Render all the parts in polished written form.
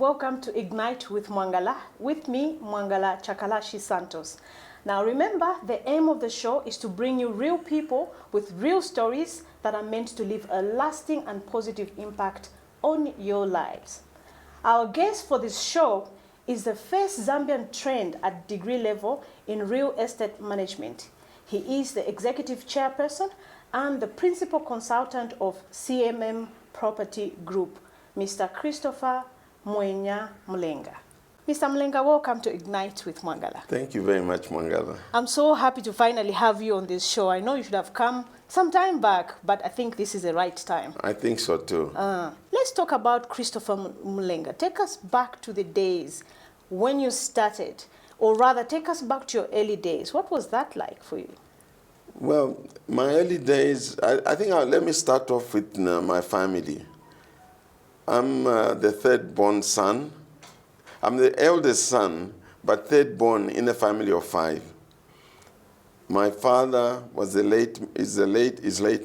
welcome to Ignite with Mwangala. With me, Mwangala Chakalashi Santos. Now remember, the aim of the show is to bring you real people with real stories that are meant to leave a lasting and positive impact on your lives. Our guest for this show is the first Zambian trained at degree level in real estate management. He is the executive chairperson and the principal consultant of CMM Property Group, Mr. Christopher Mulenga. Mr. Mulenga, welcome to Ignite with Mwangala. Thank you very much, Mwangala. I'm so happy to finally have you on this show. I know you should have come some time back, but I think this is the right time. I think so too. Let's talk about Christopher Mulenga. Take us back to the days when you started, or rather take us back to your early days. What was that like for you? Well, my early days, I think let me start off with my family. I'm the third born son. I'm the eldest son, but third born in a family of 5. My father is late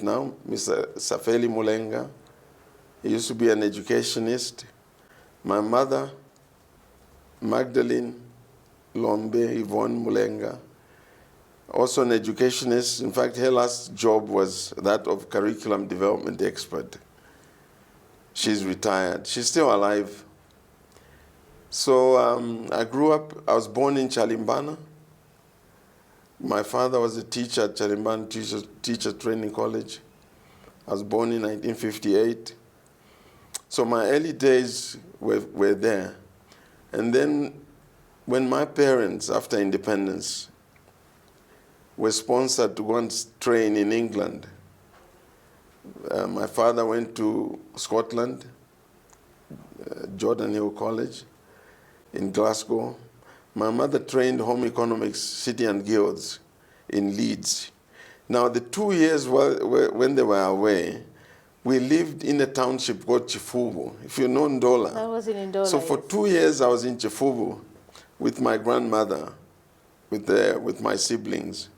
now, Mr. Safeli Mulenga. He used to be an educationist. My mother, Magdalene Lombe Yvonne Mulenga, also an educationist. In fact, her last job was that of curriculum development expert. She's retired. She's still alive. So I grew up, I was born in Chalimbana. My father was a teacher at Chalimbana Teacher Training College. I was born in 1958. So my early days were there. And then when my parents, after independence, were sponsored to go and train in England, my father went to Scotland, Jordan Hill College in Glasgow. My mother trained home economics, city and guilds in Leeds. Now, the 2 years when they were away, we lived in a township called Chifubu, if you know Ndola. I was in Ndola. So for 2 years, I was in Chifubu with my grandmother, with my siblings.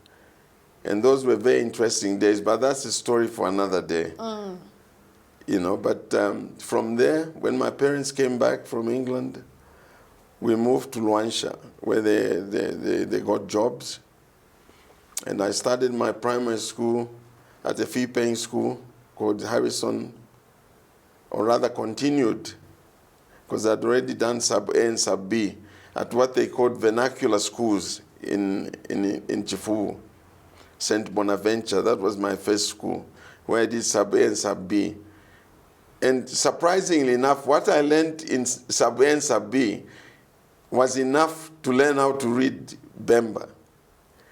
And those were very interesting days, but that's a story for another day. You know, but from there, when my parents came back from England, we moved to Luansha, where they got jobs. And I started my primary school at a fee-paying school called Harrison, or rather continued, because I'd already done sub A and sub B at what they called vernacular schools in Chifubu. St. Bonaventure, that was my first school, where I did sub A and sub B. And surprisingly enough, what I learned in sub A and sub B was enough to learn how to read Bemba.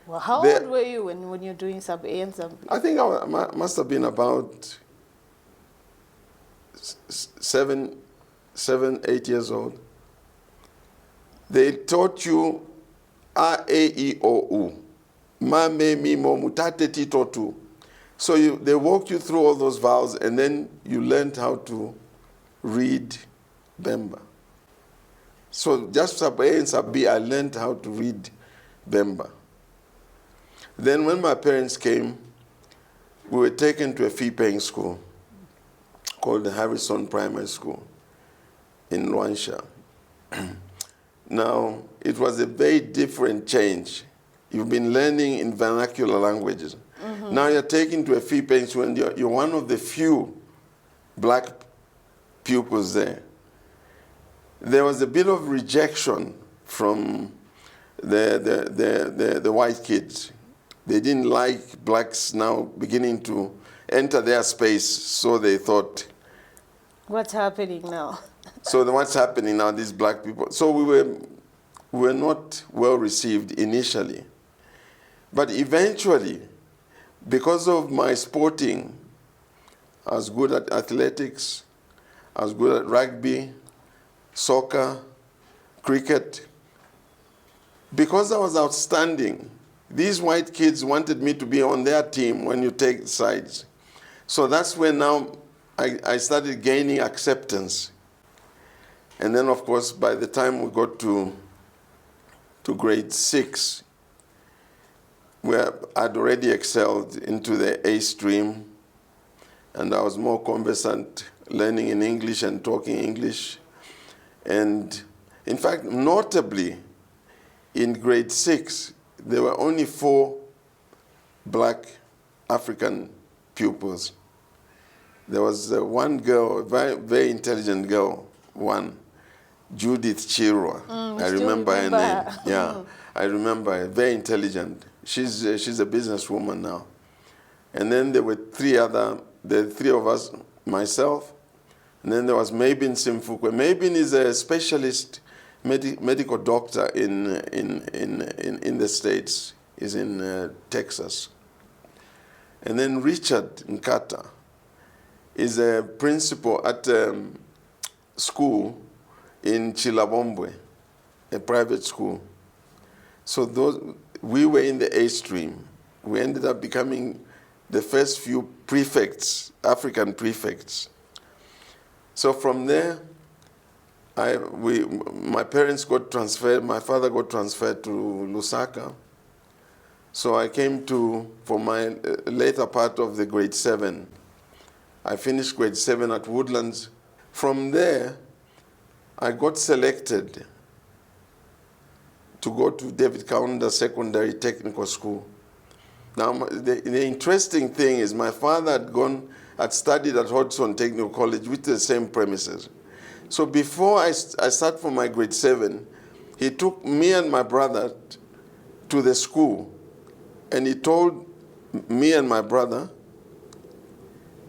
Well, how old were you when you're doing sub A and sub B? I think I must have been about 7, 8 years old. They taught you A, E, I, O, U. Ma, me, mi, mo, mutate, ti, to, tu. So they walked you through all those vowels, and then you learned how to read Bemba. So just sub A and sub B, I learned how to read Bemba. Then when my parents came, we were taken to a fee-paying school called the Harrison Primary School in Luansha. Now, it was a very different change. You've been learning in vernacular languages. Now you're taken to a fee-paying school, and you're one of the few black pupils there. There was a bit of rejection from the white kids. They didn't like blacks now beginning to enter their space, so they thought, what's happening now? So what's happening now, these black people? So we were not well received initially. But eventually, because of my sporting, I was good at athletics, I was good at rugby, soccer, cricket. Because I was outstanding, these white kids wanted me to be on their team when you take sides. So that's when now I started gaining acceptance. And then, of course, by the time we got to grade 6, where I'd already excelled into the A stream, and I was more conversant learning in English and talking English. And in fact, notably, in grade 6, there were only 4 black African pupils. There was one girl, a very, very intelligent girl, one, Judith Chirwa. I remember her name. Yeah, I remember her. Very intelligent. She's a businesswoman now. And then there were the 3 of us, myself, and then there was Mabin Simfukwe. Mabin is a specialist medical doctor in the States. He's in Texas. And then Richard Nkata is a principal at school in Chilabombwe, a private school. So we were in the A stream. We ended up becoming the first few prefects, African prefects. So from there, my parents got transferred, my father got transferred to Lusaka. So I came for my later part of the grade 7. I finished grade 7 at Woodlands. From there, I got selected to go to David Kaunda Secondary Technical School. Now, the interesting thing is my father had studied at Hodgson Technical College with the same premises. So before I started for my grade 7, he took me and my brother to the school, and he told me and my brother,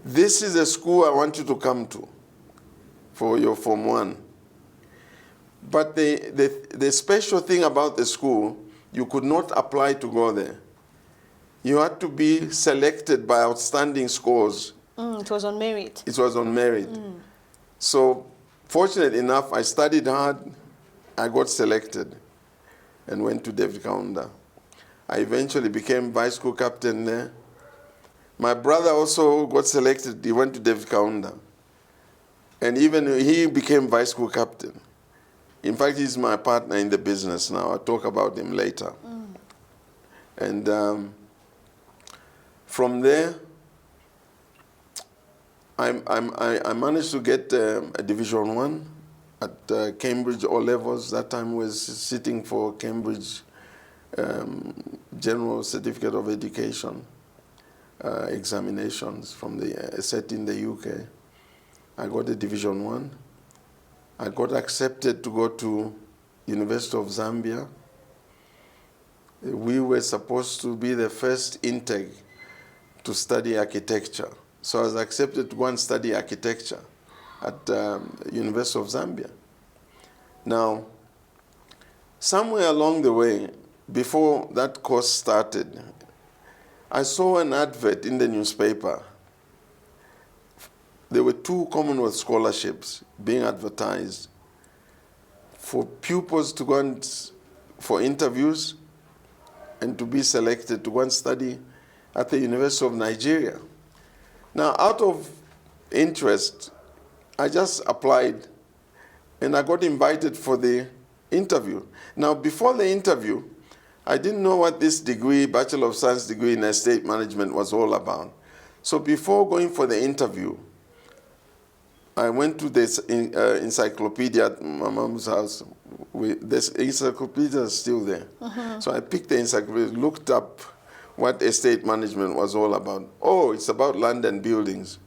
this is a school I want you to come to for your Form 1. But the special thing about the school, you could not apply to go there. You had to be selected by outstanding scores. It was on merit. It was on merit. So, fortunate enough, I studied hard. I got selected and went to David Kaunda. I eventually became vice school captain there. My brother also got selected. He went to David Kaunda. And even he became vice school captain. In fact, he's my partner in the business now. I'll talk about him later. And from there, I managed to get a Division 1 at Cambridge O-levels. That time I was sitting for Cambridge General Certificate of Education examinations from the set in the UK. I got a Division 1. I got accepted to go to University of Zambia. We were supposed to be the first intake to study architecture. So I was accepted to go and study architecture at University of Zambia. Now, somewhere along the way, before that course started, I saw an advert in the newspaper. There were 2 Commonwealth scholarships being advertised for pupils to go for interviews and to be selected to go and study at the University of Nigeria. Now, out of interest, I just applied and I got invited for the interview. Now, before the interview, I didn't know what this degree, Bachelor of Science degree in Estate Management was all about. So before going for the interview, I went to this encyclopedia at my mom's house. This encyclopedia is still there. So I picked the encyclopedia, looked up what estate management was all about. Oh, it's about land and buildings.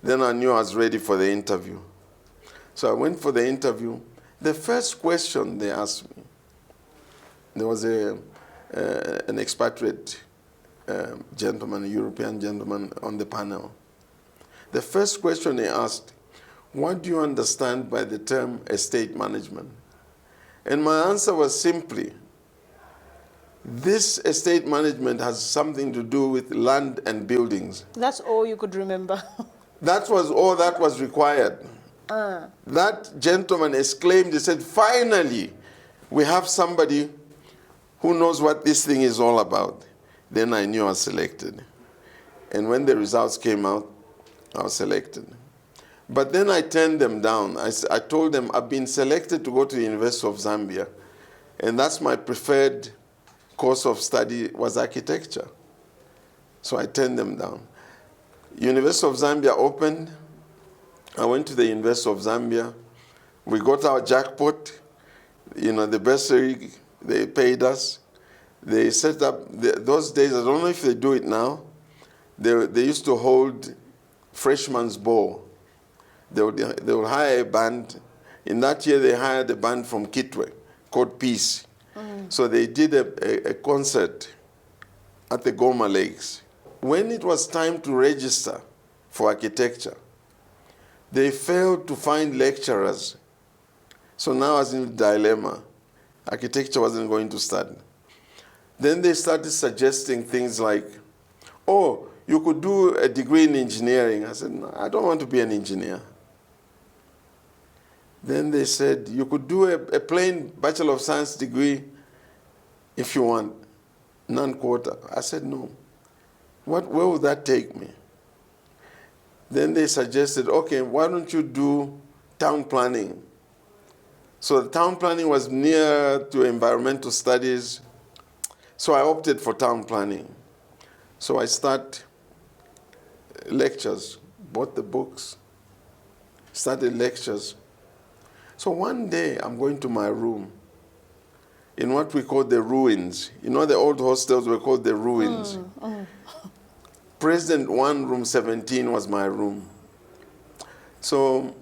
Then I knew I was ready for the interview. So I went for the interview. The first question they asked me, there was an expatriate gentleman, a European gentleman on the panel. The first question they asked, what do you understand by the term estate management? And my answer was simply, this estate management has something to do with land and buildings. That's all you could remember. That was all that was required. That gentleman exclaimed, he said, finally, we have somebody who knows what this thing is all about. Then I knew I was selected. And when the results came out, I was selected. But then I turned them down. I told them I've been selected to go to the University of Zambia, and that's my preferred course of study was architecture. So I turned them down. University of Zambia opened. I went to the University of Zambia. We got our jackpot. You know, the bursary, they paid us. They set up, those days, I don't know if they do it now, they used to hold freshman's ball. They would hire a band. In that year, they hired a band from Kitwe called Peace. So they did a concert at the Goma Lakes. When it was time to register for architecture, they failed to find lecturers. So now I was in a dilemma. Architecture wasn't going to start. Then they started suggesting things like, oh, you could do a degree in engineering. I said, no, I don't want to be an engineer. Then they said, you could do a plain Bachelor of Science degree if you want, non-quota. I said, no. Where would that take me? Then they suggested, okay, why don't you do town planning? So the town planning was near to environmental studies. So I opted for town planning. So I start lectures, bought the books, started lectures. So one day I'm going to my room in what we call the ruins. You know, the old hostels were called the ruins. President 1, room 17 was my room. So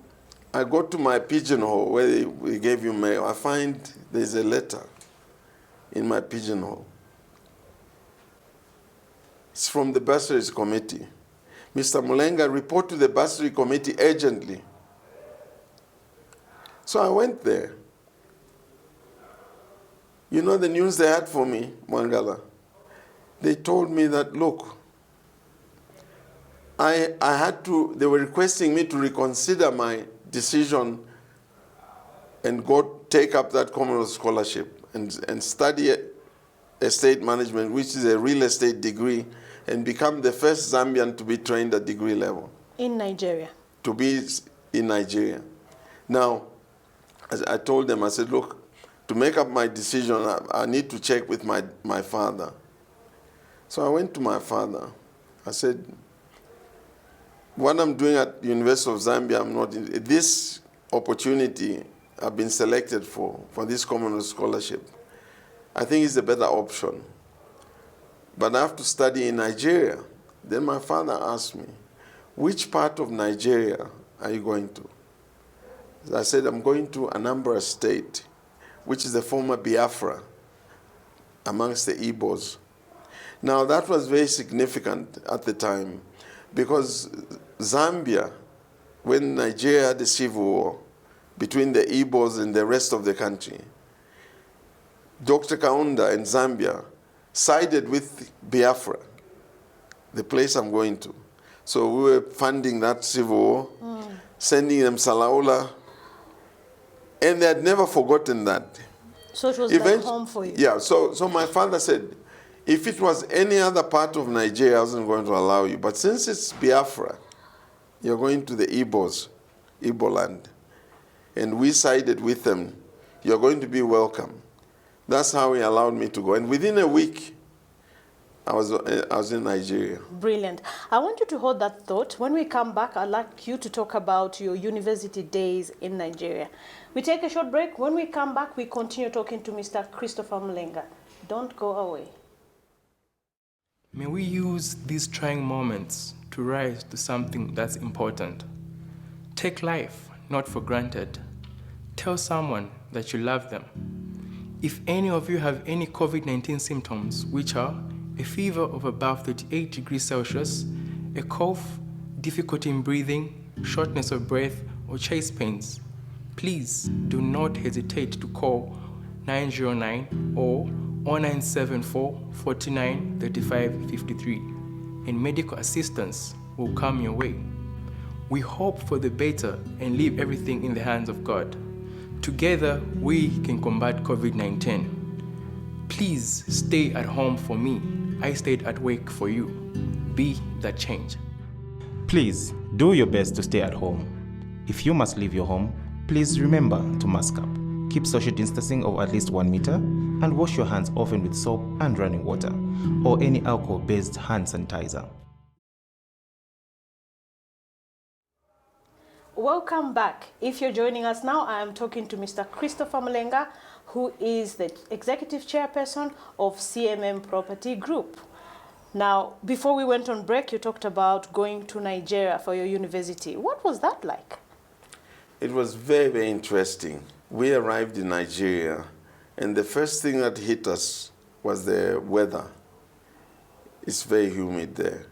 I go to my pigeonhole where we gave you mail. I find there's a letter in my pigeonhole. It's from the bursaries committee. Mr. Mulenga, report to the bursary committee urgently. So I went there. You know the news they had for me, Mwangala? They told me that, look, they were requesting me to reconsider my decision and go take up that Commonwealth scholarship and study estate management, which is a real estate degree, and become the first Zambian to be trained at degree level. In Nigeria? To be in Nigeria. Now, as I told them, I said, look, to make up my decision, I need to check with my father. So I went to my father. I said, what I'm doing at the University of Zambia, I'm not in this opportunity I've been selected for this Commonwealth scholarship. I think it's a better option. But I have to study in Nigeria. Then my father asked me, which part of Nigeria are you going to? I said, I'm going to Anambra State, which is the former Biafra amongst the Igbos. Now, that was very significant at the time because Zambia, when Nigeria had a civil war between the Igbos and the rest of the country, Dr. Kaunda in Zambia sided with Biafra, the place I'm going to. So we were funding that civil war, sending them Salaula, and they had never forgotten that. So it was like home for you? Yeah, so my father said, if it was any other part of Nigeria, I wasn't going to allow you. But since it's Biafra, you're going to the Igbos, Igbo land, and we sided with them, you're going to be welcome. That's how he allowed me to go. And within a week, I was in Nigeria. Brilliant. I want you to hold that thought. When we come back, I'd like you to talk about your university days in Nigeria. We take a short break. When we come back, we continue talking to Mr. Christopher Mulenga. Don't go away. May we use these trying moments to rise to something that's important. Take life not for granted. Tell someone that you love them. If any of you have any COVID-19 symptoms, which are a fever of above 38 degrees Celsius, a cough, difficulty in breathing, shortness of breath, or chest pains, please do not hesitate to call 909 or 0974 49 35 53, and medical assistance will come your way. We hope for the better and leave everything in the hands of God. Together, we can combat COVID-19. Please stay at home for me. I stayed at work for you. Be that change. Please do your best to stay at home. If you must leave your home, please remember to mask up. Keep social distancing of at least 1 meter and wash your hands often with soap and running water or any alcohol-based hand sanitizer. Welcome back. If you're joining us now, I am talking to Mr. Christopher Mulenga, who is the executive chairperson of CMM Property Group. Now, before we went on break, you talked about going to Nigeria for your university. What was that like? It was very, very interesting. We arrived in Nigeria, and the first thing that hit us was the weather. It's very humid there.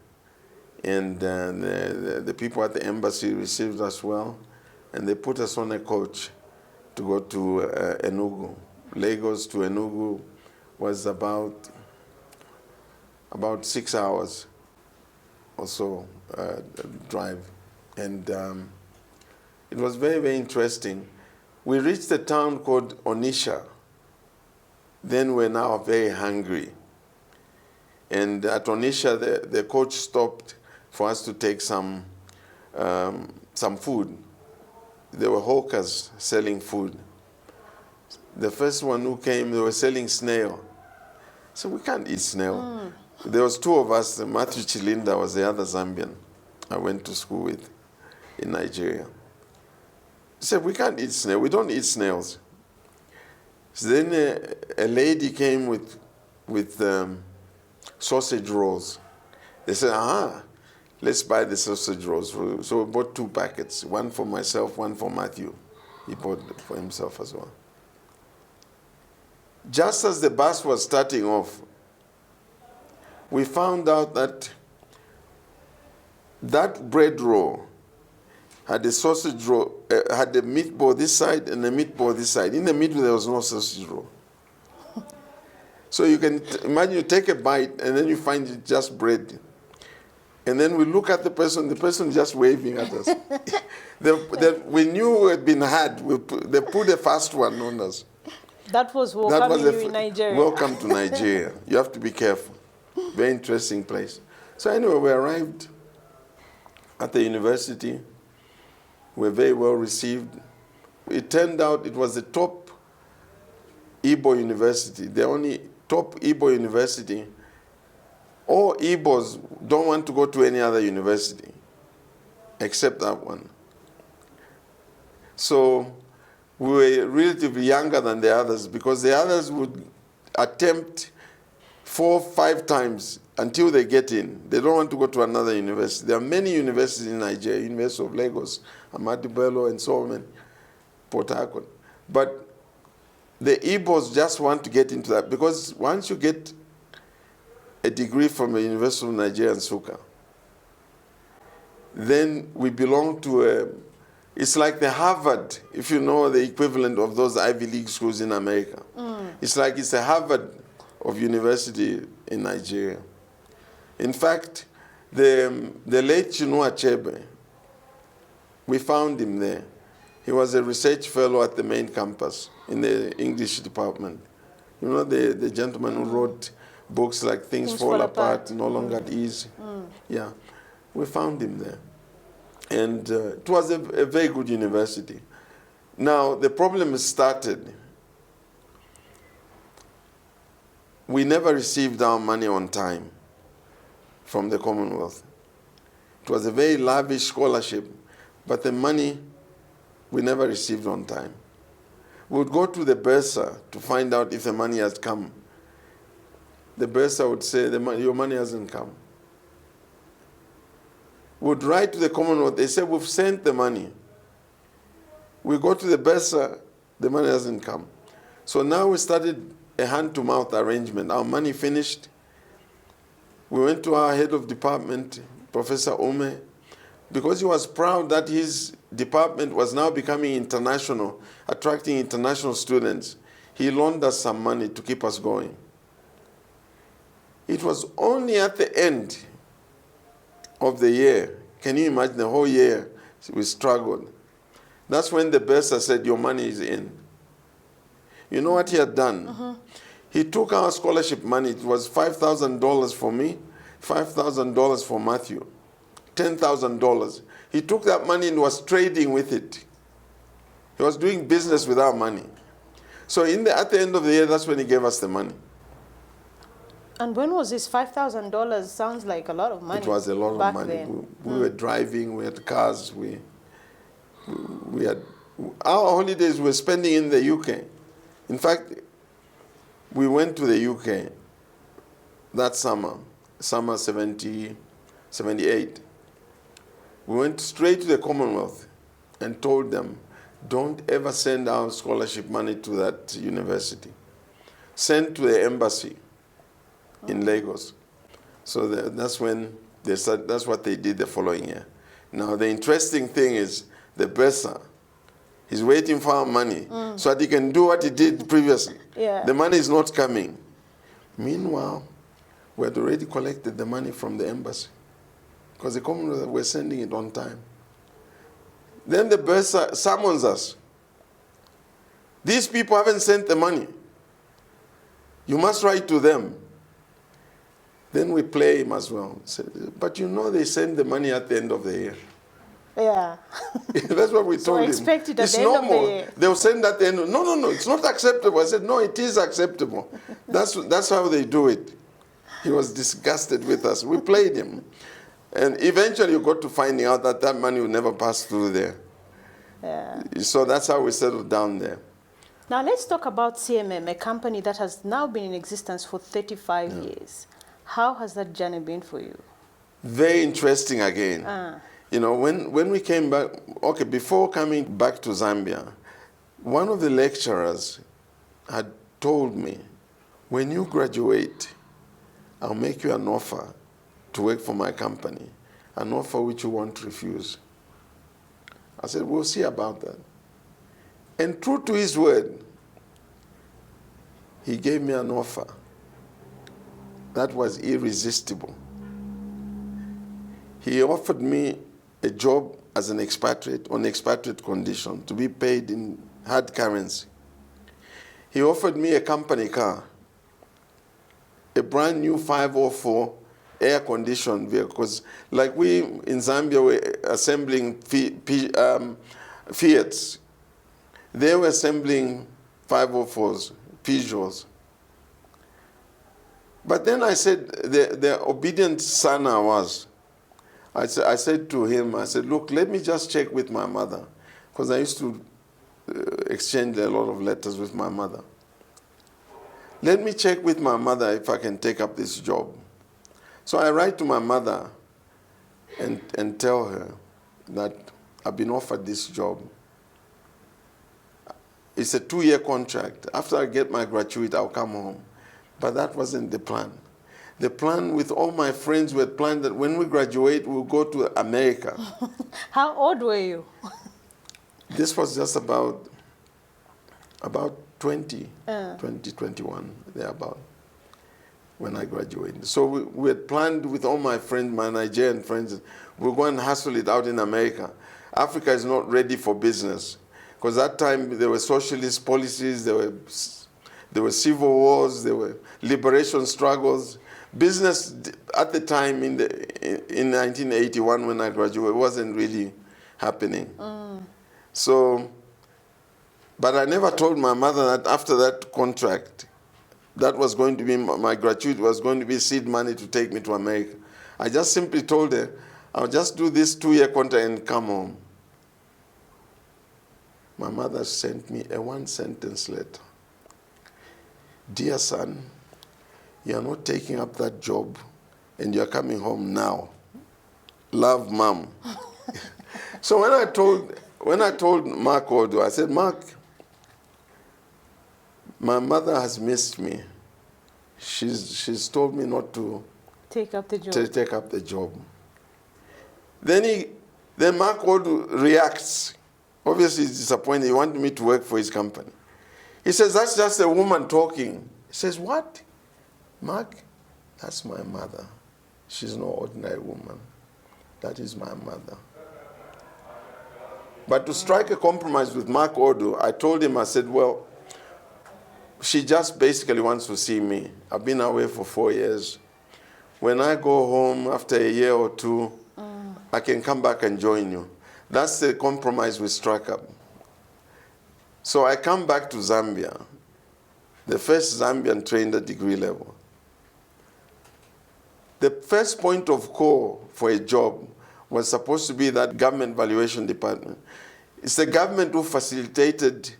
And the people at the embassy received us well, and they put us on a coach to go to Enugu. Lagos to Enugu was about 6 hours or so drive. And it was very, very interesting. We reached a town called Onitsha. Then we're now very hungry. And at Onitsha, the coach stopped for us to take some food. There were hawkers selling food. The first one who came, they were selling snail. So we can't eat snail. There was two of us. Matthew Chilinda was the other Zambian I went to school with in Nigeria. He said, we can't eat snail. We don't eat snails. So then a lady came with sausage rolls. They said, let's buy the sausage rolls. So we bought 2 packets, one for myself, one for Matthew. He bought for himself as well. Just as the bus was starting off, we found out that bread roll had a sausage roll, had a meatball this side and a meatball this side. In the middle, there was no sausage roll. So you can imagine you take a bite and then you find it just bread. And then we look at the person just waving at us. We knew it had been had. They put the first one on us. That was welcoming you in Nigeria. Welcome to Nigeria. You have to be careful. Very interesting place. So anyway, we arrived at the university. We were very well received. It turned out it was the top Igbo university, the only top Igbo university. All Igbos don't want to go to any other university except that one. So we were relatively younger than the others because the others would attempt 4 or 5 times until they get in. They don't want to go to another university. There are many universities in Nigeria, University of Lagos, Ahmadu Bello, and so on, Port Harcourt. But the Igbos just want to get into that because once you get a degree from the University of Nigeria, Nsukka, then we belong to it's like the Harvard, if you know the equivalent of those Ivy League schools in America. It's like it's a Harvard of university in Nigeria. In fact, the late Chinua Achebe, we found him there. He was a research fellow at the main campus in the English department. You know the gentleman who wrote books like Things Fall Apart, No Longer at Ease. Yeah, we found him there. And it was a very good university. Now, the problem started. We never received our money on time from the Commonwealth. It was a very lavish scholarship, but the money we never received on time. We would go to the bursar to find out if the money has come. The bursar would say, your money hasn't come. We would write to the Commonwealth. They said, we've sent the money. We go to the bursar, the money hasn't come. So now we started a hand-to-mouth arrangement. Our money finished. We went to our head of department, Professor Ome, because he was proud that his department was now becoming international, attracting international students. He loaned us some money to keep us going. It was only at the end of the year, can you imagine the whole year we struggled. That's when the bursar said, your money is in. You know what he had done? He took our scholarship money. It was $5,000 for me, $5,000 for Matthew, $10,000. He took that money and was trading with it. He was doing business with our money. So at the end of the year, that's when he gave us the money. And when was this $5,000? Sounds like a lot of money. It was a lot of money. Then. We were driving, we had cars, we We had our holidays we were spending in the UK. In fact, we went to the UK that summer 78. We went straight to the Commonwealth and told them, don't ever send our scholarship money to that university. Send to the embassy in Lagos. So that's when they said, that's what they did the following year. Now the interesting thing is the bursar, he's waiting for our money so that he can do what he did previously. Yeah. The money is not coming. Meanwhile, we had already collected the money from the embassy because the Commonwealth were sending it on time. Then the bursar summons us. These people haven't sent the money. You must write to them. Then we play him as well. But you know they send the money at the end of the year. Yeah. That's what we told him. Expect it at It's the end of the normal. year. They'll send at the end. No, it's not acceptable. I said, no, it is acceptable. That's how they do it. He was disgusted with us. We played him. And eventually you got to finding out that that money will never pass through there. Yeah. So that's how we settled down there. Now let's talk about CMM, a company that has now been in existence for 35 years. How has that journey been for you? Very interesting again. You know, when we came back, okay, before coming back to Zambia, one of the lecturers had told me, when you graduate, I'll make you an offer to work for my company, an offer which you won't refuse. I said, we'll see about that. And true to his word, he gave me an offer that was irresistible. He offered me a job as an expatriate on expatriate condition to be paid in hard currency. He offered me a company car, a brand new 504 air-conditioned vehicle, because like we in Zambia were assembling Fiats, they were assembling 504s, Peugeots. But then I said, the obedient son I was, I said to him, I said, look, let me just check with my mother, because I used to exchange a lot of letters with my mother. Let me check with my mother if I can take up this job. So I write to my mother and tell her that I've been offered this job. It's a 2-year contract. After I get my gratuity, I'll come home. But that wasn't the plan. The plan with all my friends, we had planned that when we graduate, we'll go to America. How old were you? This was just about 21, thereabout, when I graduated. So we had planned with all my friends, my Nigerian friends, we'll go and hustle it out in America. Africa is not ready for business. Because that time there were socialist policies, there were civil wars, there were liberation struggles. Business at the time in 1981 when I graduated wasn't really happening. So, but I never told my mother that after that contract, that was going to be my gratuity was going to be seed money to take me to America. I just simply told her, I'll just do this 2-year contract and come home. My mother sent me a 1-sentence letter. Dear son, you are not taking up that job and you are coming home now. Love, Mom. So when I told Mark Odo, I said, Mark, my mother has missed me. She's told me not to Take up the job. take up the job. Then Mark Odo reacts. Obviously, he's disappointed. He wanted me to work for his company. He says, that's just a woman talking. He says, what? Mark, that's my mother. She's no ordinary woman. That is my mother. But to strike a compromise with Mark Odo, I told him, I said, well, she just basically wants to see me. I've been away for 4 years. When I go home after a year or two, I can come back and join you. That's the compromise we struck up. So I come back to Zambia, the first Zambian trained at degree level. The first point of call for a job was supposed to be that government valuation department. It's the government who facilitated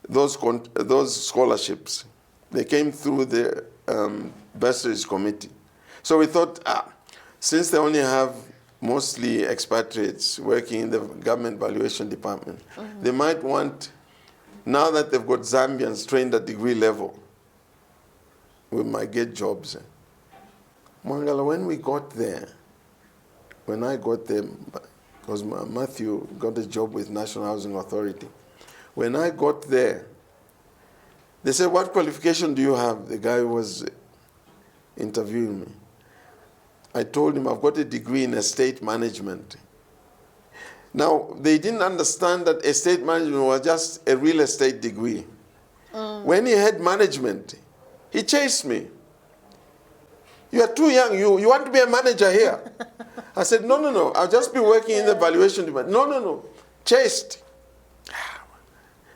those scholarships. They came through the bursaries committee. So we thought, since they only have mostly expatriates working in the government valuation department, they might want, now that they've got Zambians trained at degree level, we might get jobs. Mwangala, when I got there, because Matthew got a job with National Housing Authority. When I got there, they said, what qualification do you have? The guy who was interviewing me. I told him, I've got a degree in estate management. Now, they didn't understand that estate management was just a real estate degree. When he had management, he chased me. You are too young. You want to be a manager here? I said, no. I'll just be working in the valuation department. No. Chased.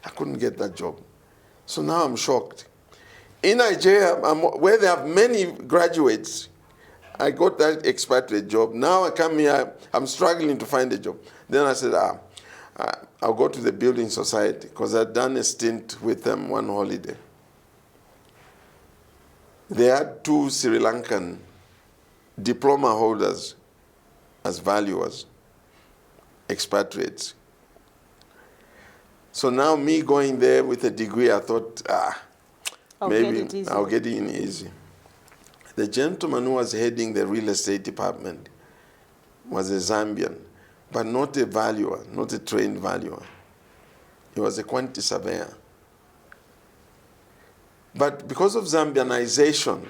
I couldn't get that job. So now I'm shocked. In Nigeria, where they have many graduates, I got that expatriate job. Now I come here, I'm struggling to find a job. Then I said, I'll go to the building society, because I'd done a stint with them one holiday. They had 2 Sri Lankan diploma holders as valuers, expatriates. So now me going there with a degree, I thought, maybe I'll get in easy. The gentleman who was heading the real estate department was a Zambian, but not a valuer, not a trained valuer. He was a quantity surveyor. But because of Zambianization,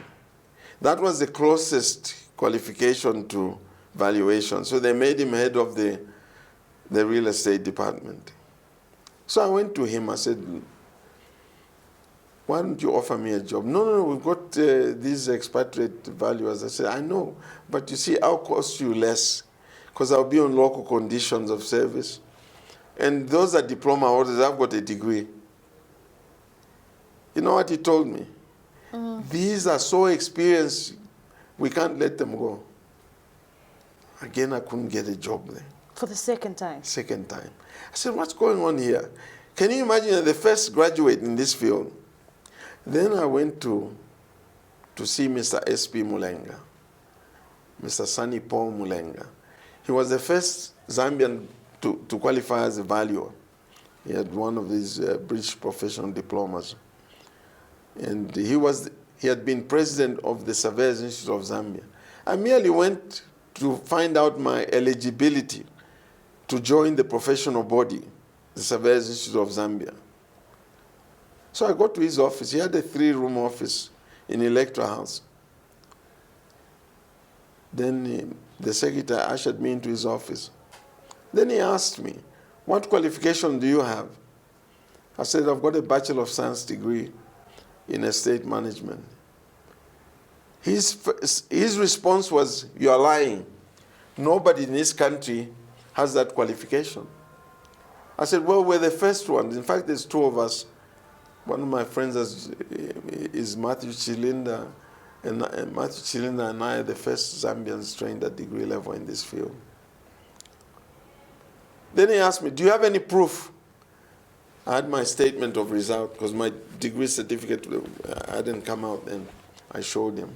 that was the closest qualification to valuation. So they made him head of the real estate department. So I went to him, I said, why don't you offer me a job? No, we've got these expatriate valuers. I said, I know, but you see, I'll cost you less, because I'll be on local conditions of service. And those are diploma holders, I've got a degree. You know what he told me? These are so experienced, we can't let them go. Again, I couldn't get a job there. For the second time? Second time. I said, what's going on here? Can you imagine the first graduate in this field? Then I went to see Mr. S.P. Mulenga, Mr. Sunny Paul Mulenga. He was the first Zambian to qualify as a valuer. He had one of these British professional diplomas. And he had been president of the Surveyors Institute of Zambia. I merely went to find out my eligibility to join the professional body, the Surveyors Institute of Zambia. So I got to his office. He had a 3-room office in Electra House. Then the secretary ushered me into his office. Then he asked me, what qualification do you have? I said, I've got a Bachelor of Science degree in estate management. His response was, you are lying. Nobody in this country has that qualification. I said, well, we're the first ones. In fact, there's 2 of us. One of my friends is Matthew Chilinda, and Matthew Chilinda and I are the first Zambians trained at degree level in this field. Then he asked me, do you have any proof? I had my statement of result, because my degree certificate hadn't come out then. I showed him.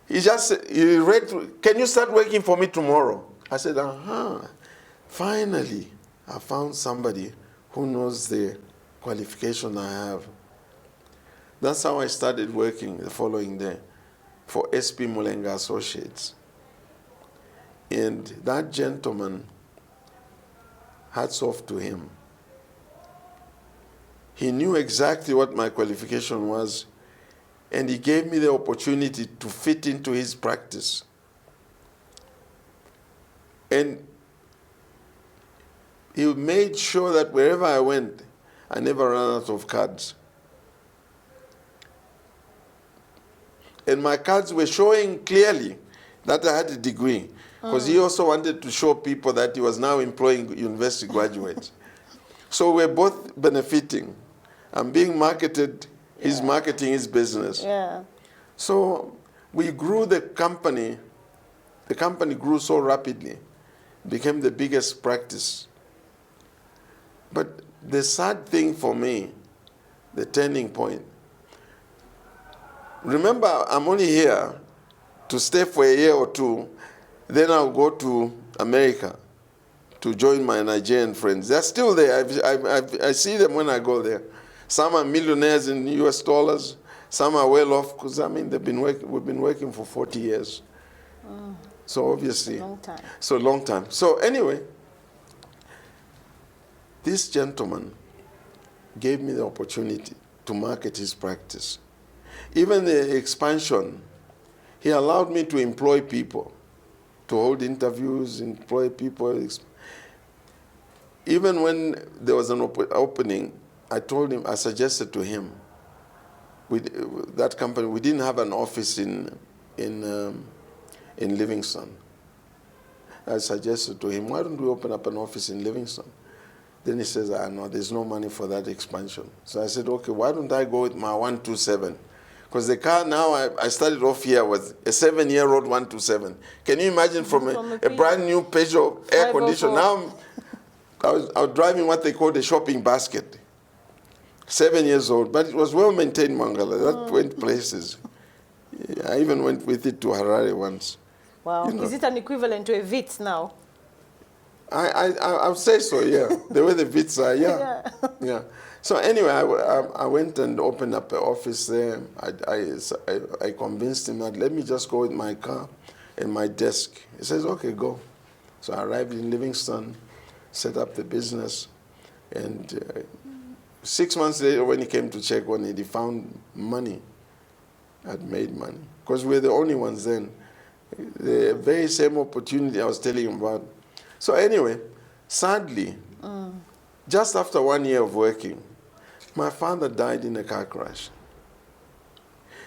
He read through, can you start working for me tomorrow? I said, finally, I found somebody who knows the qualification I have. That's how I started working the following day for SP Mulenga Associates. And that gentleman, hats off to him. He knew exactly what my qualification was, and he gave me the opportunity to fit into his practice. And he made sure that wherever I went, I never ran out of cards. And my cards were showing clearly that I had a degree, because he also wanted to show people that he was now employing university graduates. So we're both benefiting. I'm being marketed, he's marketing his business. Yeah. So we grew the company. The company grew so rapidly became the biggest practice. But the sad thing for me, the turning point, remember, I'm only here to stay for a year or two, then I'll go to America to join my Nigerian friends. They're still there. I see them when I go there. Some are millionaires in US dollars. Some are well off because, I mean, we've been working for 40 years. So obviously. Long time. So long time. So anyway, this gentleman gave me the opportunity to market his practice. Even the expansion, he allowed me to employ people, to hold interviews, employ people. Even when there was an opening, I suggested to him, with that company, we didn't have an office in Livingston. I suggested to him, why don't we open up an office in Livingston? Then he says, no, there's no money for that expansion. So I said, okay, why don't I go with my 127? Because the car now I started off here was a 7-year-old 127. Can you imagine from a brand new Peugeot air conditioner? Now I was driving what they call the shopping basket. 7 years old, but it was well maintained, Mangala. That went places. I even went with it to Harare once. Wow. You know. Is it an equivalent to a Vitz now? I would say so, yeah. The way the Vitz are, yeah. Yeah. So anyway, I went and opened up an office there. I convinced him that let me just go with my car and my desk. He says, okay, go. So I arrived in Livingston, set up the business, and 6 months later when he came to check on it, he found money. I'd made money. Because we were the only ones then. The very same opportunity I was telling him about. So anyway, sadly, just after 1 year of working, my father died in a car crash.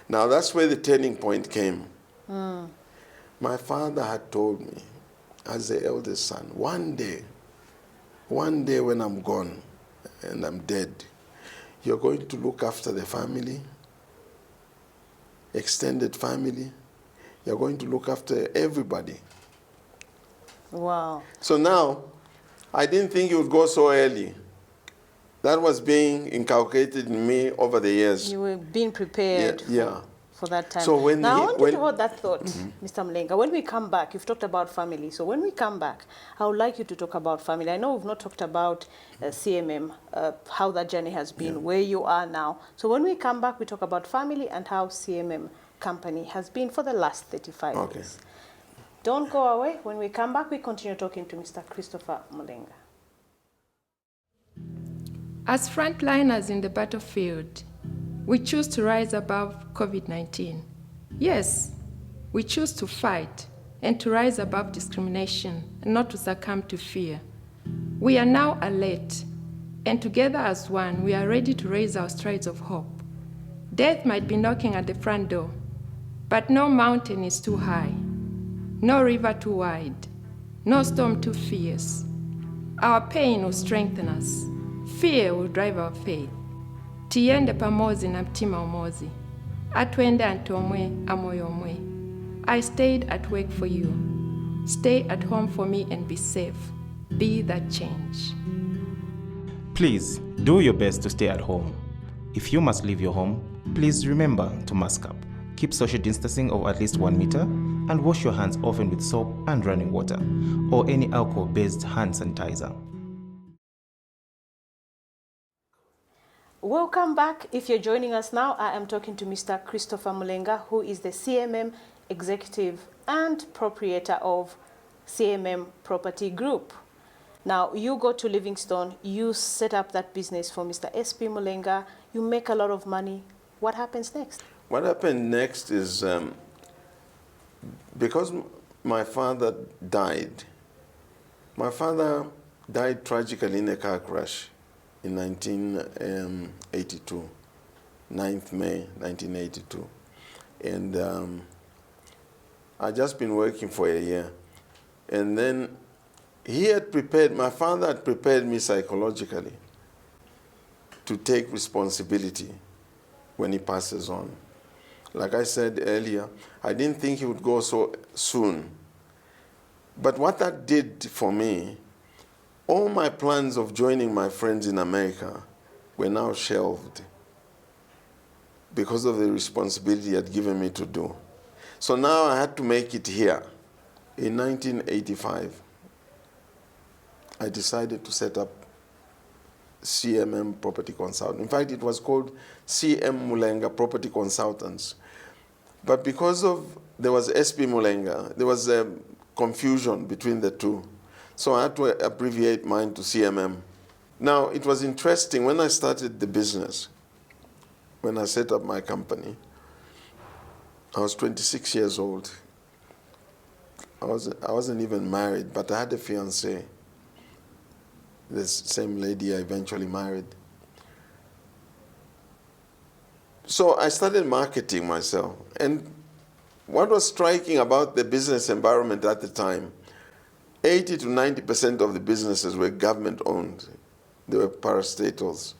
Now that's where the turning point came. My father had told me, as the eldest son, one day when I'm gone and I'm dead, you're going to look after the family, extended family. You're going to look after everybody. Wow. So now, I didn't think it would go so early. That was being inculcated in me over the years. You were being prepared for that time. So when now, I want you to hold that thought, Mr. Mulenga. When we come back, you've talked about family. So when we come back, I would like you to talk about family. I know we've not talked about CMM, how that journey has been, where you are now. So when we come back, we talk about family and how CMM company has been for the last 35 years. Don't go away. When we come back, we continue talking to Mr. Christopher Mulenga. As frontliners in the battlefield, we choose to rise above COVID-19. Yes, we choose to fight and to rise above discrimination and not to succumb to fear. We are now alert, and together as one, we are ready to raise our strides of hope. Death might be knocking at the front door, but no mountain is too high, no river too wide, no storm too fierce. Our pain will strengthen us. Fear will drive our faith. Tiende pamozi na mtima umozi. Atwende antomwe amoyo omwe. I stayed at work for you. Stay at home for me and be safe. Be that change. Please do your best to stay at home. If you must leave your home, please remember to mask up. Keep social distancing of at least 1 meter and wash your hands often with soap and running water or any alcohol-based hand sanitizer. Welcome back. If you're joining us now, I am talking to Mr. Christopher Mulenga, who is the CMM executive and proprietor of CMM Property Group. Now, you go to Livingstone, you set up that business for Mr. SP Mulenga, you make a lot of money. What happens next? What happened next is, because my father died tragically in a car crash in 1982, 9th May 1982. And I'd just been working for a year. And then my father had prepared me psychologically to take responsibility when he passes on. Like I said earlier, I didn't think he would go so soon. But what that did for me, all my plans of joining my friends in America were now shelved because of the responsibility he had given me to do. So now I had to make it here. In 1985, I decided to set up CMM Property Consultant. In fact, it was called CM Mulenga Property Consultants. But because there was SP Mulenga, there was a confusion between the two. So I had to abbreviate mine to CMM. Now, it was interesting when I started the business, when I set up my company, I was 26 years old. I wasn't even married, but I had a fiancée. The same lady I eventually married. So I started marketing myself. And what was striking about the business environment at the time, 80 to 90% of the businesses were government-owned. They were parastatals.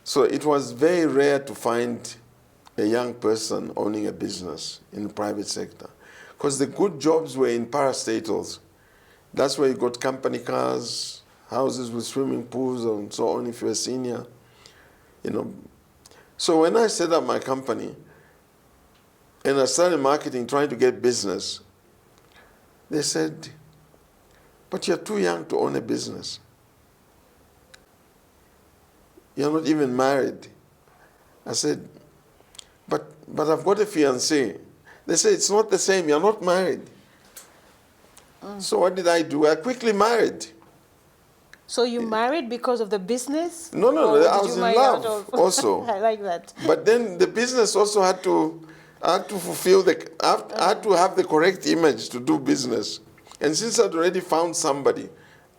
So it was very rare to find a young person owning a business in the private sector, because the good jobs were in parastatals. That's where you got company cars, houses with swimming pools, and so on if you're a senior. So when I set up my company and I started marketing, trying to get business, they said, but you're too young to own a business. You're not even married. I said, but I've got a fiancé. They said, it's not the same, you're not married. So what did I do? I quickly married. So you married because of the business? No, I was in love also. I like that. But then the business also had to fulfill I had to have the correct image to do business. And since I'd already found somebody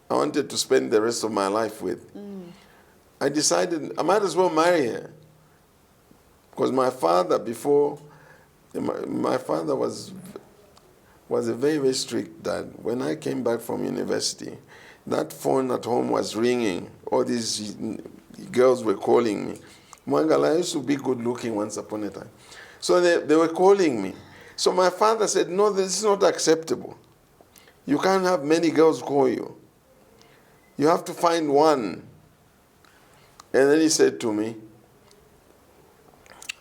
I wanted to spend the rest of my life with, I decided I might as well marry her. Because my father was a very, very strict dad. When I came back from university, that phone at home was ringing. All these girls were calling me. Mangala, I used to be good looking once upon a time. So they were calling me. So my father said, no, this is not acceptable. You can't have many girls call you. You have to find one. And then he said to me,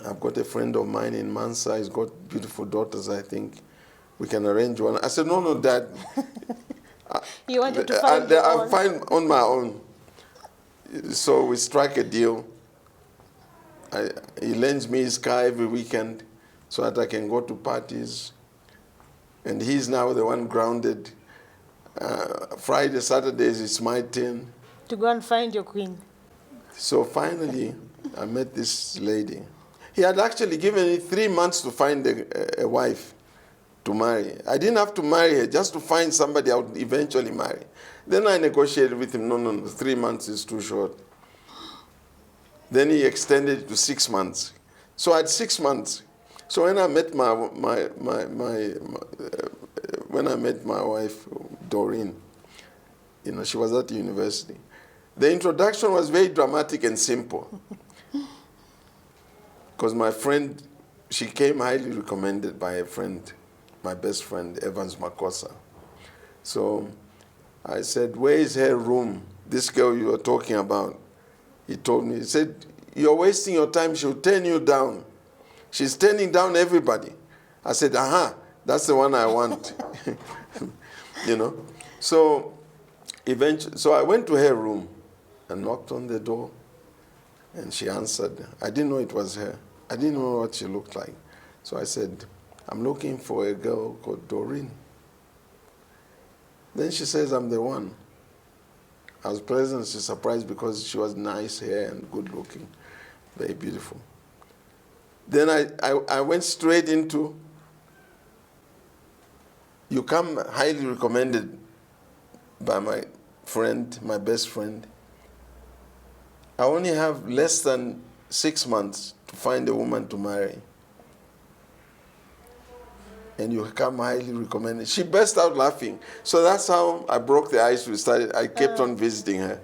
I've got a friend of mine in Mansa. He's got beautiful daughters, I think. We can arrange one. I said, no, Dad. You wanted to find your I'll own. find on my own. So we strike a deal. He lends me his car every weekend so that I can go to parties. And he's now the one grounded. Friday, Saturdays, it's my turn. To go and find your queen. So finally, I met this lady. He had actually given me 3 months to find a wife to marry. I didn't have to marry her, just to find somebody I would eventually marry. Then I negotiated with him, no, 3 months is too short. Then he extended it to 6 months. So I had 6 months. So when I met my wife, Doreen, she was at university. The introduction was very dramatic and simple. Because my friend, she came highly recommended by a friend, my best friend, Evans Makosa. So I said, where is her room? This girl you were talking about. He told me, he said, you're wasting your time, she'll turn you down. She's turning down everybody. I said, that's the one I want. So eventually, so I went to her room and knocked on the door, and she answered. I didn't know it was her. I didn't know what she looked like. So I said, I'm looking for a girl called Doreen. Then she says, I'm the one. I was pleasantly surprised because she was nice hair and good looking, very beautiful. Then I went straight into, you come highly recommended by my friend, my best friend. I only have less than 6 months to find a woman to marry. And you come highly recommended. She burst out laughing. So that's how I broke the ice. I kept on visiting her.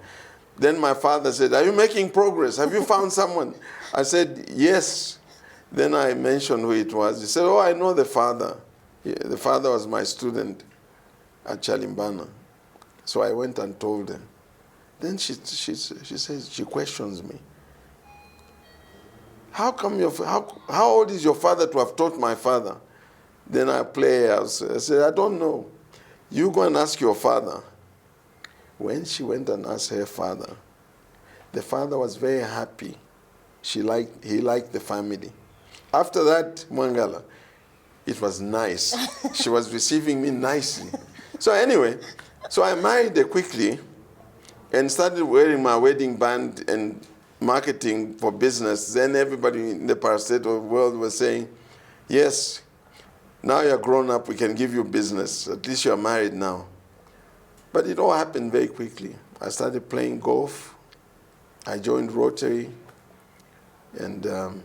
Then my father said, are you making progress? Have you found someone? I said, yes. Then I mentioned who it was. He said, oh, I know the father. The father was my student at Chalimbana. So I went and told her. Then she says, she questions me. How come how old is your father to have taught my father? Then I said, I don't know. You go and ask your father. When she went and asked her father, the father was very happy. He liked the family. After that, Mwangala, it was nice. She was receiving me nicely. So anyway, so I married her quickly and started wearing my wedding band and marketing for business. Then everybody in the parastatal world was saying, yes, now you're grown up, we can give you business. At least you're married now. But it all happened very quickly. I started playing golf. I joined Rotary. And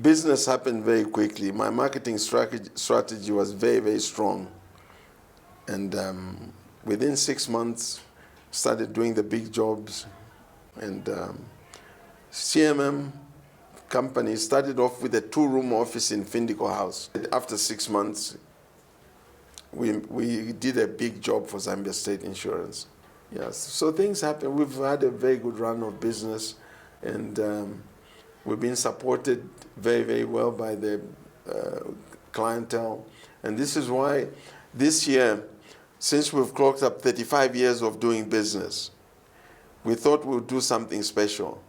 business happened very quickly. My marketing strategy was very, very strong. And within 6 months, started doing the big jobs. And CMM company started off with a 2-room office in Findico House. After 6 months, we did a big job for Zambia State Insurance. Yes, so things happen. We've had a very good run of business, and we've been supported very, very well by the clientele. And this is why this year, since we've clocked up 35 years of doing business, we thought we'd do something special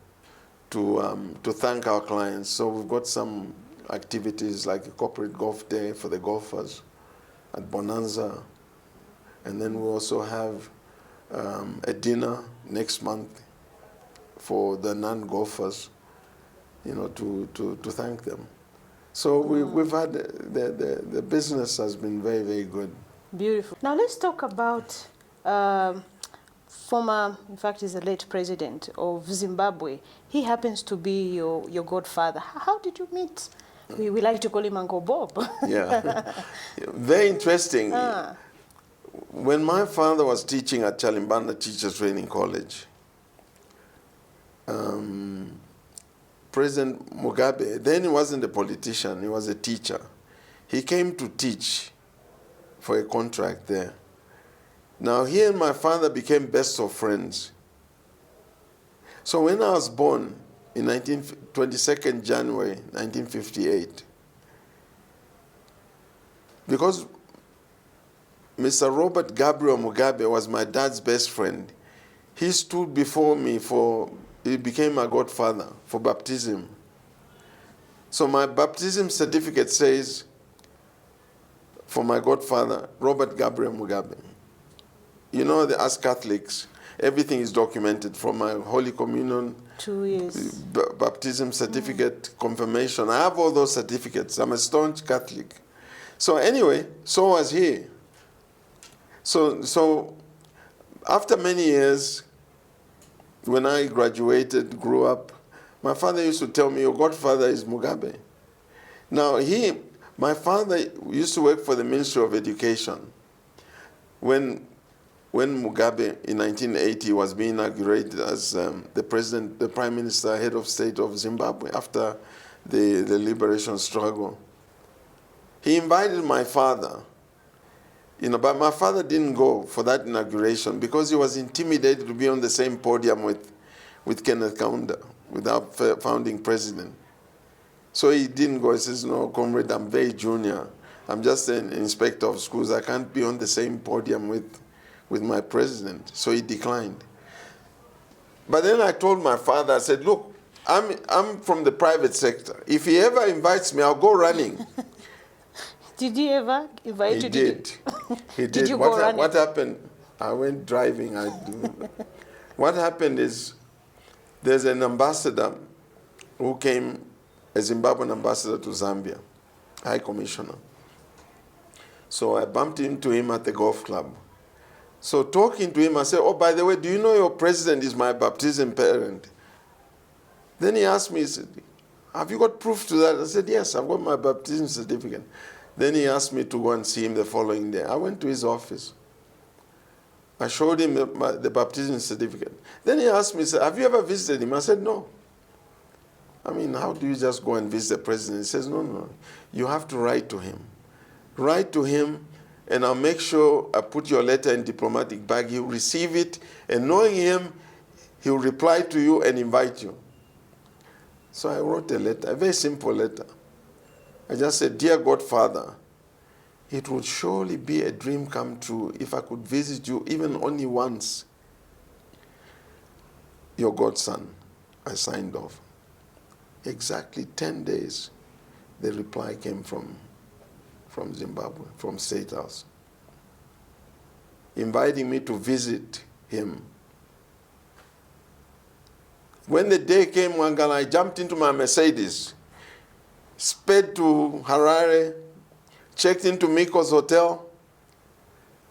to thank our clients. So we've got some activities like a corporate golf day for the golfers at Bonanza. And then we also have a dinner next month for the non-golfers, you know, to thank them. So we've had, the business has been very, very good. Beautiful. Now let's talk about former, in fact, he's the late president of Zimbabwe. He happens to be your godfather. How did you meet? We like to call him Uncle Bob. Yeah, very interesting. When my father was teaching at Chalimbana Teachers Training College, President Mugabe, then he wasn't a politician, he was a teacher. He came to teach for a contract there. Now, he and my father became best of friends. So when I was born in 22nd January 1958, because Mr. Robert Gabriel Mugabe was my dad's best friend, he stood before me he became my godfather for baptism. So my baptism certificate says, for my godfather, Robert Gabriel Mugabe. You know, as Catholics, everything is documented from my Holy Communion, 2 years. Baptism certificate, confirmation. I have all those certificates. I'm a staunch Catholic. So anyway, so was he. So after many years, when I graduated, grew up, my father used to tell me, your godfather is Mugabe. Now my father used to work for the Ministry of Education. When Mugabe in 1980 was being inaugurated as the Prime Minister, head of state of Zimbabwe after the liberation struggle, he invited my father. You know, but my father didn't go for that inauguration because he was intimidated to be on the same podium with Kenneth Kaunda, with our founding president. So he didn't go. He says, no, comrade, I'm very junior. I'm just an inspector of schools. I can't be on the same podium with my president. So he declined. But then I told my father, I said, look, I'm from the private sector. If he ever invites me, I'll go running. Did he ever invite you? He did. He did. Did you go running? What happened? I went driving. What happened is there's an ambassador who came, a Zimbabwean ambassador to Zambia, High Commissioner. So I bumped into him at the golf club. So talking to him, I said, oh, by the way, do you know your president is my baptism parent? Then he asked me, he said, have you got proof to that? I said, yes, I've got my baptism certificate. Then he asked me to go and see him the following day. I went to his office. I showed him the baptism certificate. Then he asked me, he said, have you ever visited him? I said, no. I mean, how do you just go and visit the president? He says, no, you have to write to him. write to him, and I'll make sure I put your letter in diplomatic bag. He'll receive it, and knowing him, he'll reply to you and invite you. So I wrote a letter, a very simple letter. I just said, Dear Godfather, it would surely be a dream come true if I could visit you even only once. Your godson. I signed off. Exactly 10 days, the reply came from Zimbabwe, from State House, inviting me to visit him. When the day came, Mwangala, I jumped into my Mercedes, sped to Harare, checked into Miko's hotel,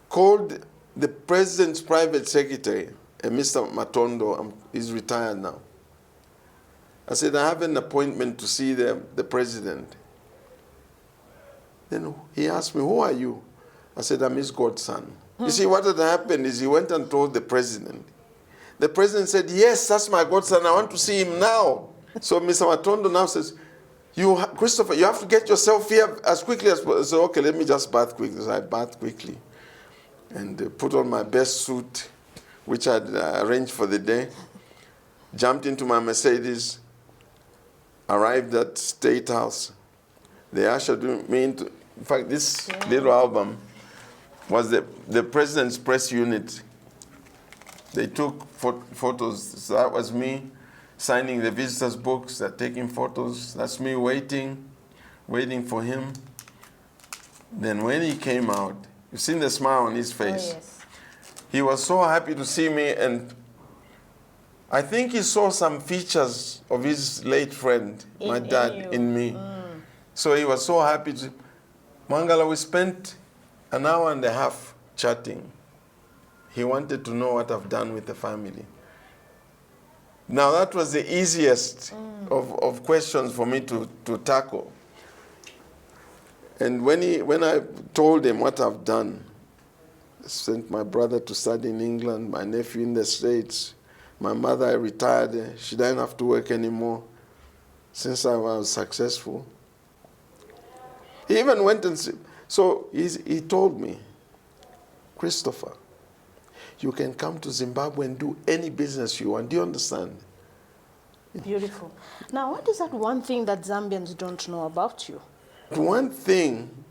called the president's private secretary, Mr. Matondo, he's retired now. I said, I have an appointment to see the president. Then he asked me, who are you? I said, I'm his godson. You see, what had happened is he went and told the president. The president said, yes, that's my godson. I want to see him now. So Mr. Matondo now says, Christopher, you have to get yourself here as quickly as possible. So, okay, let me just bath quickly. So I bathed quickly and put on my best suit, which I'd arranged for the day, jumped into my Mercedes, arrived at State House. They ushered me into, in fact, this little album was the president's press unit. They took photos. So that was me signing the visitors' books, taking photos. That's me waiting for him. Then when he came out, you've seen the smile on his face. Oh, yes. He was so happy to see me, and I think he saw some features of his late friend, my dad, in me. So he was so happy to. Mwangala, we spent an hour and a half chatting. He wanted to know what I've done with the family. Now that was the easiest of questions for me to tackle. And when I told him what I've done, I sent my brother to study in England, my nephew in the States, my mother retired, she didn't have to work anymore since I was successful. He even went and so he told me, Christopher, you can come to Zimbabwe and do any business you want. Do you understand? Beautiful. Now, what is that one thing that Zambians don't know about you? One thing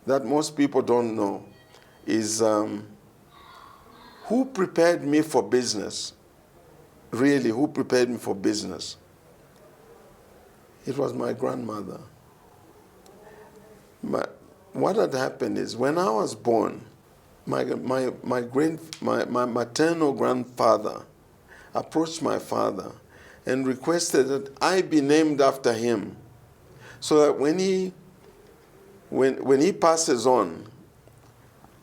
that most people don't know is who prepared me for business. Really, who prepared me for business? It was my grandmother. What had happened is when I was born, my maternal grandfather approached my father and requested that I be named after him, so that when he passes on,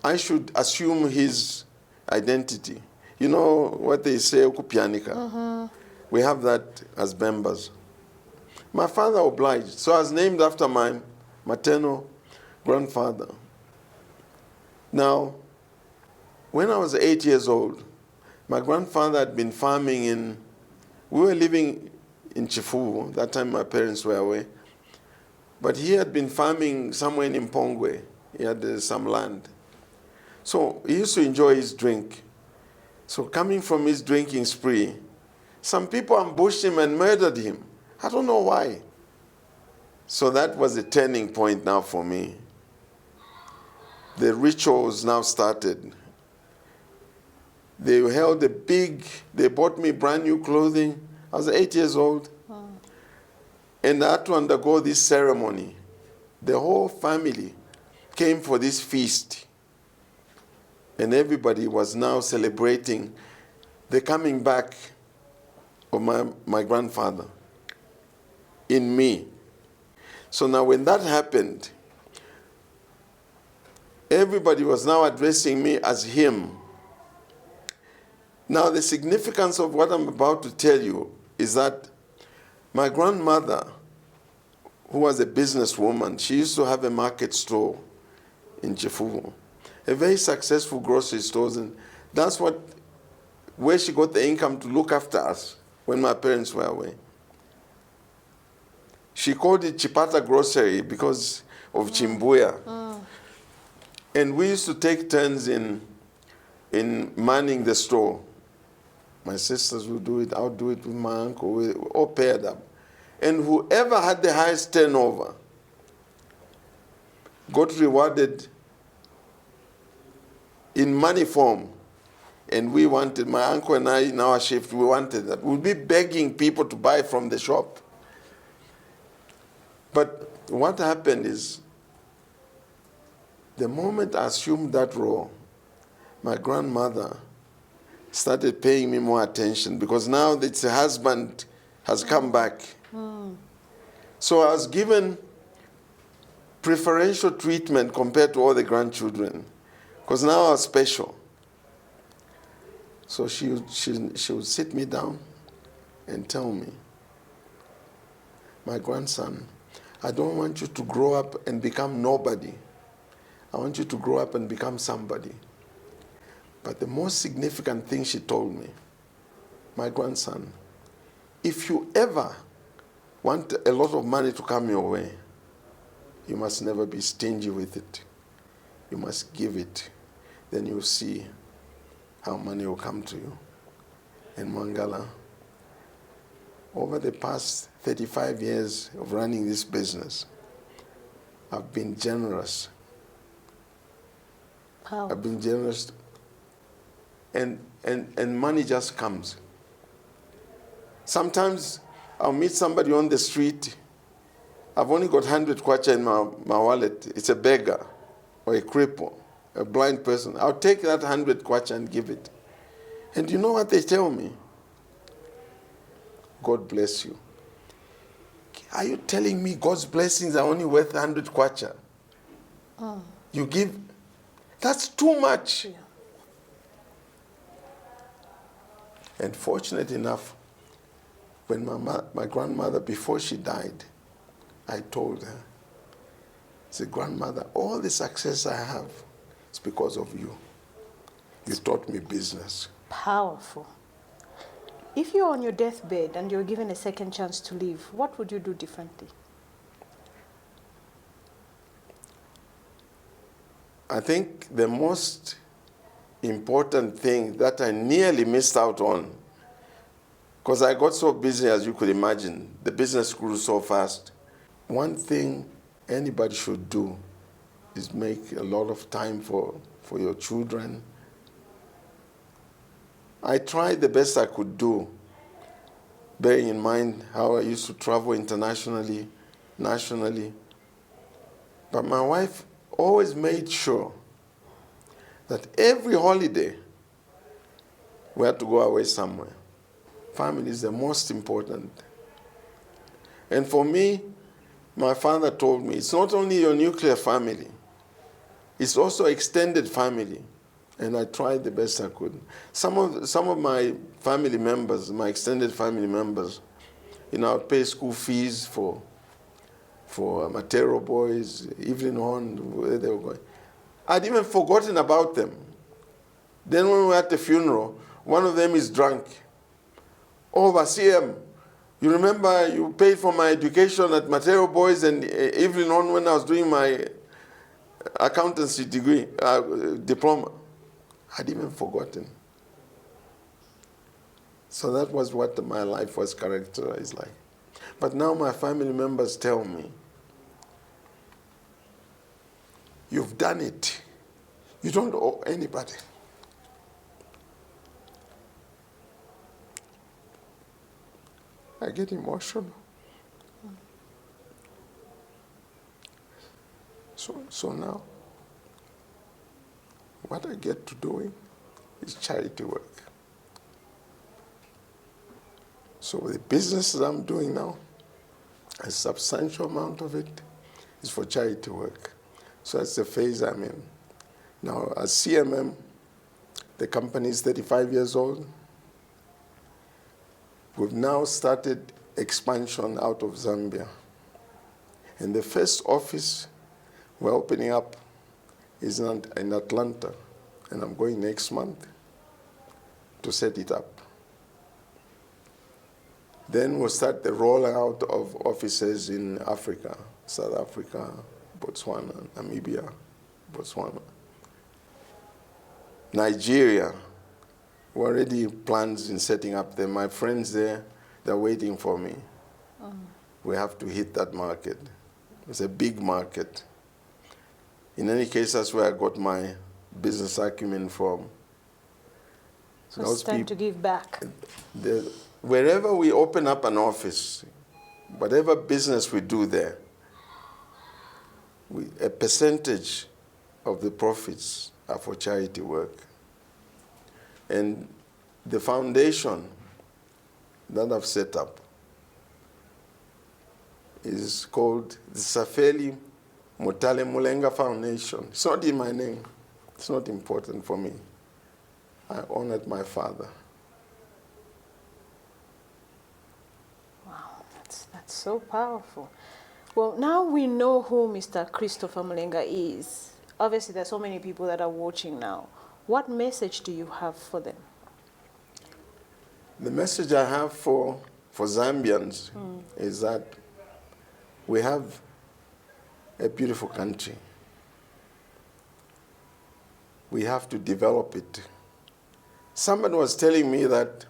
I should assume his identity. You know what they say, ukupianika. We have that as members. My father obliged, so I was named after my maternal grandfather. Now, when I was 8 years old, my grandfather had been farming we were living in Chifuvu, that time my parents were away, but he had been farming somewhere in Mpongwe. He had some land. So he used to enjoy his drink. So coming from his drinking spree, some people ambushed him and murdered him. I don't know why. So that was a turning point now for me. The rituals now started. They held they bought me brand new clothing. I was 8 years old. And I had to undergo this ceremony. The whole family came for this feast. And everybody was now celebrating the coming back of my grandfather in me. So now when that happened, everybody was now addressing me as him. Now the significance of what I'm about to tell you is that my grandmother, who was a businesswoman, she used to have a market store in Chifuvu, a very successful grocery store, and that's where she got the income to look after us when my parents were away. She called it Chipata Grocery because of Chimbuya. And we used to take turns in manning the store. My sisters would do it, I would do it with my uncle, we all paired up. And whoever had the highest turnover got rewarded in money form. And we wanted, my uncle and I in our shift, we wanted that. We'd be begging people to buy from the shop. But what happened is, the moment I assumed that role, my grandmother started paying me more attention, because now that her husband has come back. So I was given preferential treatment compared to all the grandchildren, because now I was special. So she would sit me down and tell me, my grandson, I don't want you to grow up and become nobody. I want you to grow up and become somebody. But the most significant thing she told me, my grandson, if you ever want a lot of money to come your way, you must never be stingy with it. You must give it. Then you'll see how money will come to you. In Mangala, over the past 35 years of running this business, I've been generous. Wow. I've been generous. And money just comes. Sometimes I'll meet somebody on the street. I've only got 100 kwacha in my wallet. It's a beggar or a cripple, a blind person. I'll take that 100 kwacha and give it. And you know what they tell me? God bless you. Are you telling me God's blessings are only worth 100 kwacha? You give, that's too much. Yeah. And fortunate enough, when my grandmother, before she died, I told her, I said, grandmother, all the success I have is because of you. You taught me business. Powerful. If you're on your deathbed and you're given a second chance to live, what would you do differently? I think the most important thing that I nearly missed out on, because I got so busy, as you could imagine, the business grew so fast. One thing anybody should do is make a lot of time for your children. I tried the best I could do, bearing in mind how I used to travel internationally, nationally. But my wife always made sure that every holiday we had to go away somewhere. Family is the most important. And for me, my father told me, it's not only your nuclear family, it's also extended family. And I tried the best I could. Some of my family members, my extended family members, I would pay school fees for Matero boys, Evelyn Horn, where they were going. I'd even forgotten about them. Then when we were at the funeral, one of them is drunk. Oh, CM, you remember you paid for my education at Matero boys and Evelyn Horn when I was doing my accountancy degree, diploma. I'd even forgotten. So that was what my life was characterized like. But now my family members tell me, you've done it. You don't owe anybody. I get emotional. So now, what I get to doing is charity work. So the business that I'm doing now, a substantial amount of it is for charity work. So that's the phase I'm in. Now, as CMM, the company is 35 years old. We've now started expansion out of Zambia. And the first office we're opening up is in Atlanta, and I'm going next month to set it up. Then we'll start the rollout of offices in Africa, South Africa, Botswana, Namibia, Botswana. Nigeria, already plans in setting up there. My friends there, they're waiting for me. We have to hit that market. It's a big market. In any case, that's where I got my business acumen from. So it's time to give back. Wherever we open up an office, whatever business we do there, a percentage of the profits are for charity work. And the foundation that I've set up is called the Safeli Mutale Mulenga Foundation. It's not in my name. It's not important for me. I honored my father. Wow, that's so powerful. Well, now we know who Mr. Christopher Mulenga is. Obviously, there's so many people that are watching now. What message do you have for them? The message I have for Zambians is that we have a beautiful country. We have to develop it. Somebody was telling me that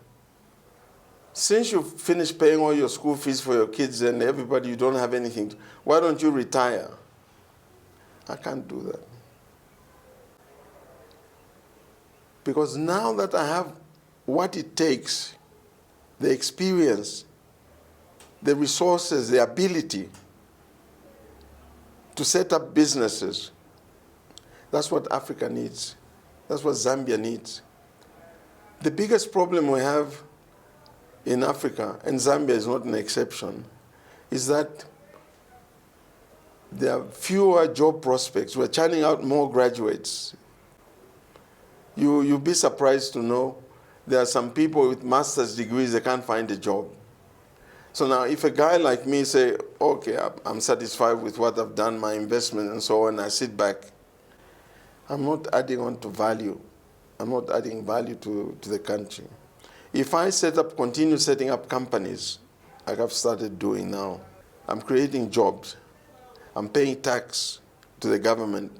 since you finished paying all your school fees for your kids and everybody, you don't have anything, why don't you retire? I can't do that. Because now that I have what it takes, the experience, the resources, the ability to set up businesses, that's what Africa needs. That's what Zambia needs. The biggest problem we have in Africa, and Zambia is not an exception, is that there are fewer job prospects. We're churning out more graduates. You'll be surprised to know there are some people with master's degrees, they can't find a job. So now if a guy like me say, okay, I'm satisfied with what I've done, my investment and so on, I sit back, I'm not adding on to value. I'm not adding value to the country. If I continue setting up companies, like I've started doing now, I'm creating jobs, I'm paying tax to the government,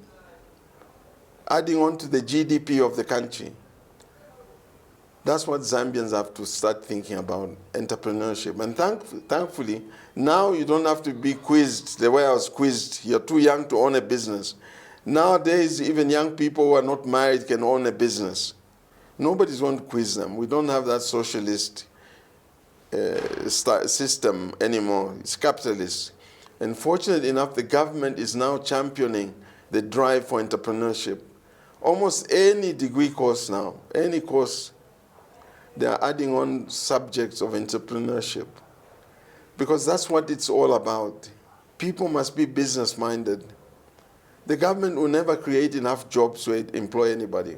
adding on to the GDP of the country. That's what Zambians have to start thinking about, entrepreneurship. And thankfully, now you don't have to be quizzed the way I was quizzed. You're too young to own a business. Nowadays, even young people who are not married can own a business. Nobody's going to quiz them. We don't have that socialist system anymore. It's capitalist. And fortunately enough, the government is now championing the drive for entrepreneurship. Almost any degree course now, any course, they are adding on subjects of entrepreneurship. Because that's what it's all about. People must be business-minded. The government will never create enough jobs to employ anybody.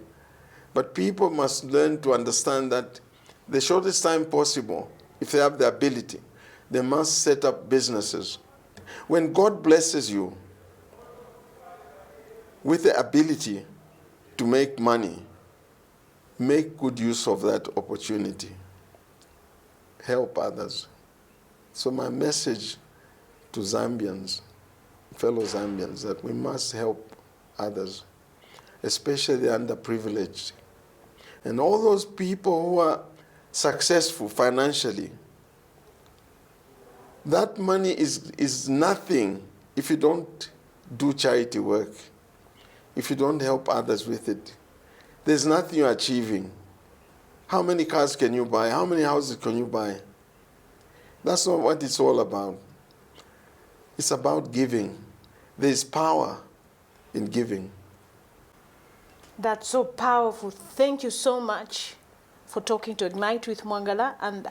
But people must learn to understand that the shortest time possible, if they have the ability, they must set up businesses. When God blesses you with the ability to make money, make good use of that opportunity. Help others. So my message to Zambians, fellow Zambians, that we must help others, especially the underprivileged. And all those people who are successful financially, that money is nothing if you don't do charity work, if you don't help others with it. There's nothing you're achieving. How many cars can you buy? How many houses can you buy? That's not what it's all about. It's about giving. There's power in giving. That's so powerful. Thank you so much for talking to Ignite with Mwangala, and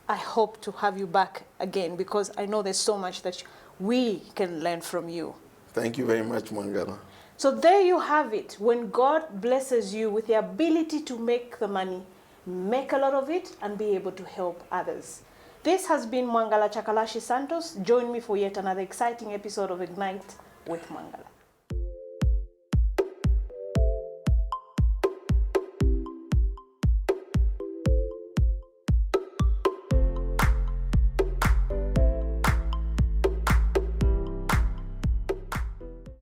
I hope to have you back again because I know there's so much that we can learn from you. Thank you very much, Mwangala. So there you have it. When God blesses you with the ability to make the money, make a lot of it and be able to help others. This has been Mwangala Chakalashi Santos. Join me for yet another exciting episode of Ignite with Mwangala.